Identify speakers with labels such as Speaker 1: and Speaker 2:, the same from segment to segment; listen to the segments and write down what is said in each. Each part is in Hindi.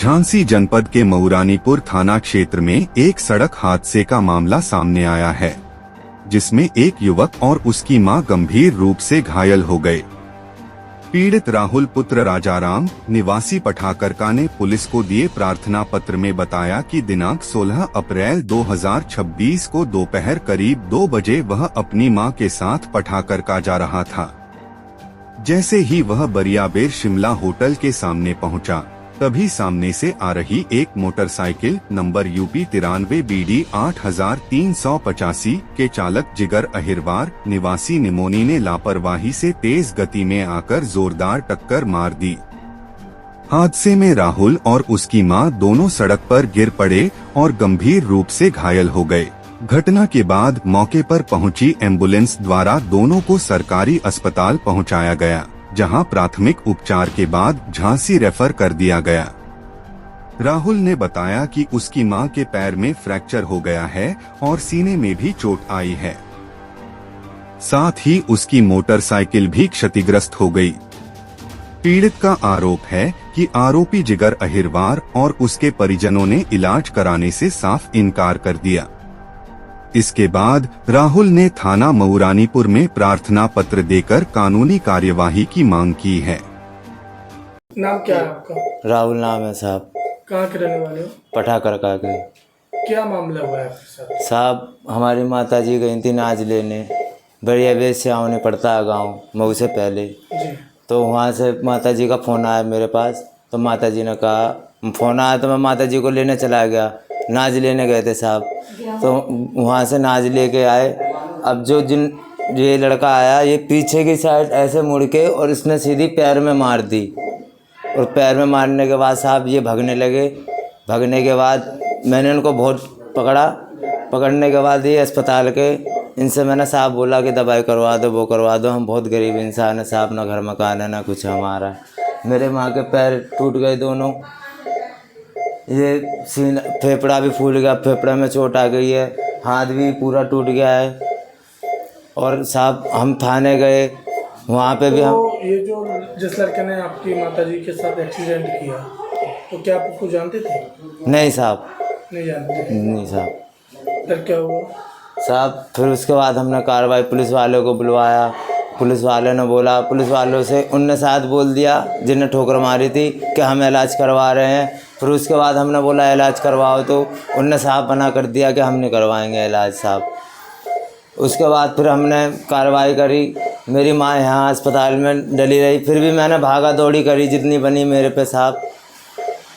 Speaker 1: झांसी जनपद के मऊरानीपुर थाना क्षेत्र में एक सड़क हादसे का मामला सामने आया है, जिसमें एक युवक और उसकी मां गंभीर रूप से घायल हो गए। पीड़ित राहुल पुत्र राजाराम निवासी पठाकरका ने पुलिस को दिए प्रार्थना पत्र में बताया कि दिनांक 16 अप्रैल 2026 को दोपहर करीब 2 बजे वह अपनी मां के साथ पठाकरका जा रहा था। जैसे ही वह बरियाबेर शिमला होटल के सामने पहुंचा, तभी सामने से आ रही एक मोटरसाइकिल नंबर यूपी 93 BD 8385 के चालक जिगर अहिरवार निवासी निमोनी ने लापरवाही से तेज गति में आकर जोरदार टक्कर मार दी। हादसे में राहुल और उसकी मां दोनों सड़क पर गिर पड़े और गंभीर रूप से घायल हो गए। घटना के बाद मौके पर पहुंची एम्बुलेंस द्वारा दोनों को सरकारी अस्पताल पहुंचाया गया, जहां प्राथमिक उपचार के बाद झांसी रेफर कर दिया गया। राहुल ने बताया कि उसकी मां के पैर में फ्रैक्चर हो गया है और सीने में भी चोट आई है। साथ ही उसकी मोटरसाइकिल भी क्षतिग्रस्त हो गई। पीड़ित का आरोप है कि आरोपी जिगर अहिरवार और उसके परिजनों ने इलाज कराने से साफ इनकार कर दिया। इसके बाद राहुल ने थाना मऊरानीपुर में प्रार्थना पत्र देकर कानूनी कार्यवाही की मांग की है।
Speaker 2: नाम क्या है आपका?
Speaker 3: राहुल नाम है साहब।
Speaker 2: कहाँ के रहने वाले हो?
Speaker 3: पठाकरका के।
Speaker 2: क्या मामला हुआ है आपके साथ?
Speaker 3: साहब हमारी माता जी गई थी नाच लेने, बरियाबेर से आने पड़ता है गाँव मऊ से पहले
Speaker 2: जी।
Speaker 3: तो वहाँ से माता जी का फ़ोन आया मेरे पास। तो माता जी ने कहा, फ़ोन आया तो मैं माता जी को लेने चला गया। नाच लेने गए थे साहब, तो वहाँ से नाच लेके आए। अब ये लड़का आया, ये पीछे की साइड ऐसे मुड़ के और इसने सीधी पैर में मार दी। और पैर में मारने के बाद साहब ये भागने लगे। भागने के बाद मैंने उनको बहुत पकड़ने के बाद ये अस्पताल के इनसे मैंने साहब बोला कि दवाई करवा दो, वो करवा दो। हम बहुत गरीब इंसान है साहब, ना घर मकान है ना कुछ हमारा। मेरे माँ के पैर टूट गए दोनों, ये सीना फेफड़ा भी फूल गया, फेफड़ा में चोट आ गई है, हाथ भी पूरा टूट गया है। और साहब हम थाने गए, वहाँ पे भी हम
Speaker 2: ये जो जिस लड़के ने आपकी माताजी के साथ एक्सीडेंट किया, तो क्या आप उसको जानते थे?
Speaker 3: नहीं साहब,
Speaker 2: नहीं जानते।
Speaker 3: नहीं साहब।
Speaker 2: फिर क्या हुआ
Speaker 3: साहब? फिर उसके बाद हमने कार्रवाई पुलिस वालों को बुलवाया। पुलिस वालों ने बोला, पुलिस वालों से उनने साथ बोल दिया जिन्हें ठोकर मारी थी कि हम इलाज करवा रहे हैं। फिर उसके बाद हमने बोला इलाज करवाओ, तो उनने साहब मना कर दिया कि हम नहीं करवाएंगे इलाज साहब। उसके बाद फिर हमने कार्रवाई करी। मेरी माँ यहाँ अस्पताल में डली रही, फिर भी मैंने भागा दौड़ी करी जितनी बनी मेरे पे साहब।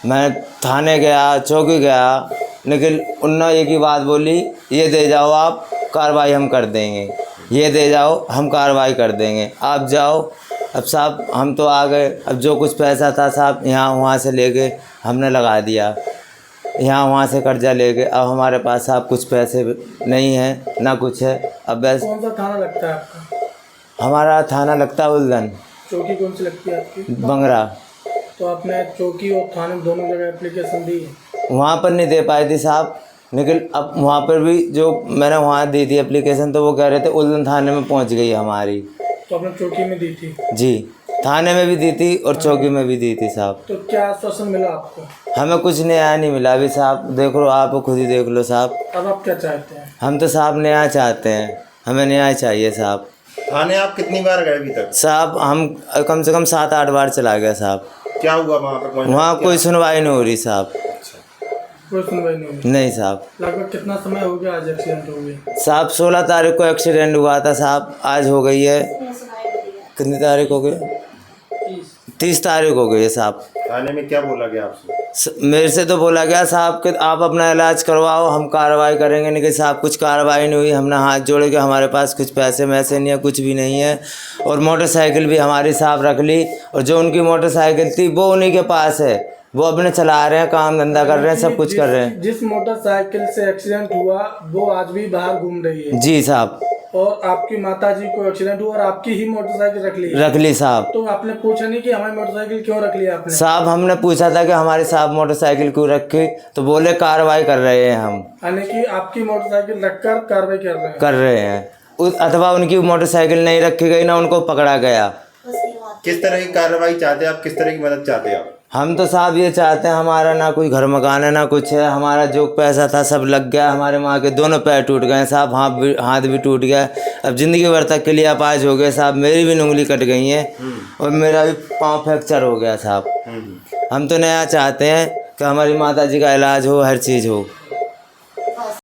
Speaker 3: मैं थाने गया, चौकी गया, लेकिन उनने एक ही बात बोली, ये दे जाओ आप, कार्रवाई हम कर देंगे। ये दे जाओ, हम कार्रवाई कर देंगे, आप जाओ। अब साहब हम तो आ गए। अब जो कुछ पैसा था साहब यहाँ वहाँ से लेके हमने लगा दिया, यहाँ वहाँ से कर्जा लेके। अब हमारे पास साहब कुछ पैसे नहीं हैं ना कुछ है। अब बस।
Speaker 2: कौन सा थाना लगता है आपका?
Speaker 3: हमारा थाना लगता है उल्लन।
Speaker 2: चौकी कौन सी लगती है आपकी?
Speaker 3: बंगरा।
Speaker 2: तो आपने चौकी और थाने दोनों जगह एप्लीकेशन दी?
Speaker 3: वहाँ पर नहीं दे पाए थे साहब, लेकिन अब वहाँ पर भी जो मैंने वहाँ दी थी एप्लीकेशन, तो वो कह रहे थे उल्लन थाने में पहुँच गई हमारी।
Speaker 2: तो आपने चौकी में दी थी?
Speaker 3: जी, थाने में भी दी थी और चौकी में भी दी थी साहब।
Speaker 2: तो क्या आश्वासन मिला आपको?
Speaker 3: हमें कुछ न्याय नहीं मिला अभी साहब। देख लो, आप खुद ही देख लो साहब।
Speaker 2: अब आप क्या चाहते हैं?
Speaker 3: हम तो साहब न्याय चाहते हैं, हमें न्याय चाहिए साहब।
Speaker 4: थाने आप कितनी बार गए अभी तक?
Speaker 3: साहब हम कम से कम 7-8 बार चला गया साहब।
Speaker 4: क्या हुआ वहाँ पर?
Speaker 3: वहाँ कोई सुनवाई नहीं हो रही साहब।
Speaker 2: कोई सुनवाई नहीं हुई?
Speaker 3: नहीं साहब।
Speaker 2: लगभग कितना समय हो गया आज एक्सीडेंट हो गया?
Speaker 3: साहब 16 तारीख को एक्सीडेंट हुआ था साहब, आज हो गई है कितनी तारीख हो गई? 30 तारीख हो गई है साहब।
Speaker 4: थाने में क्या बोला गया आपसे?
Speaker 3: मेरे से तो बोला गया साहब कि आप अपना इलाज करवाओ, हम कार्रवाई करेंगे। लेकिन साहब कुछ कार्रवाई नहीं हुई। हमने हाथ जोड़े के हमारे पास कुछ पैसे वैसे नहीं है, कुछ भी नहीं है। और मोटरसाइकिल भी हमारी साहब रख ली, और जो उनकी मोटरसाइकिल थी वो उन्हीं के पास है, वो अपने चला रहे हैं, काम धंधा कर रहे हैं, सब कुछ कर रहे हैं।
Speaker 2: जिस मोटरसाइकिल से एक्सीडेंट हुआ वो आज भी बाहर घूम रही है?
Speaker 3: जी साहब।
Speaker 2: और आपकी माताजी को एक्सीडेंट हुआ और आपकी ही मोटरसाइकिल रख ली
Speaker 3: साहब।
Speaker 2: तो आपने पूछा नहीं कि हमारी मोटरसाइकिल क्यों रख ली आपने?
Speaker 3: साहब हमने पूछा था कि हमारी साहब मोटरसाइकिल क्यों रखी, तो बोले कार्रवाई कर रहे हैं हम।
Speaker 2: यानी कि आपकी मोटरसाइकिल रखकर कार्रवाई कर रहे हैं।
Speaker 3: अथवा उनकी मोटरसाइकिल नहीं रखी गई ना उनको पकड़ा गया।
Speaker 4: किस तरह की कार्रवाई चाहते हैं आप? किस तरह की मदद चाहते हैं आप?
Speaker 3: हम तो साहब ये चाहते हैं, हमारा ना कोई घर मकान है ना कुछ है, हमारा जो पैसा था सब लग गया, हमारे माँ के दोनों पैर टूट गए साहब, हाथ भी टूट गया, अब ज़िंदगी भर तक के लिए अपाहिज हो गए साहब, मेरी भी उंगली कट गई है और मेरा भी पाँव फ्रैक्चर हो गया साहब। हम तो नया चाहते हैं कि हमारी माता जी का इलाज हो, हर चीज़ हो।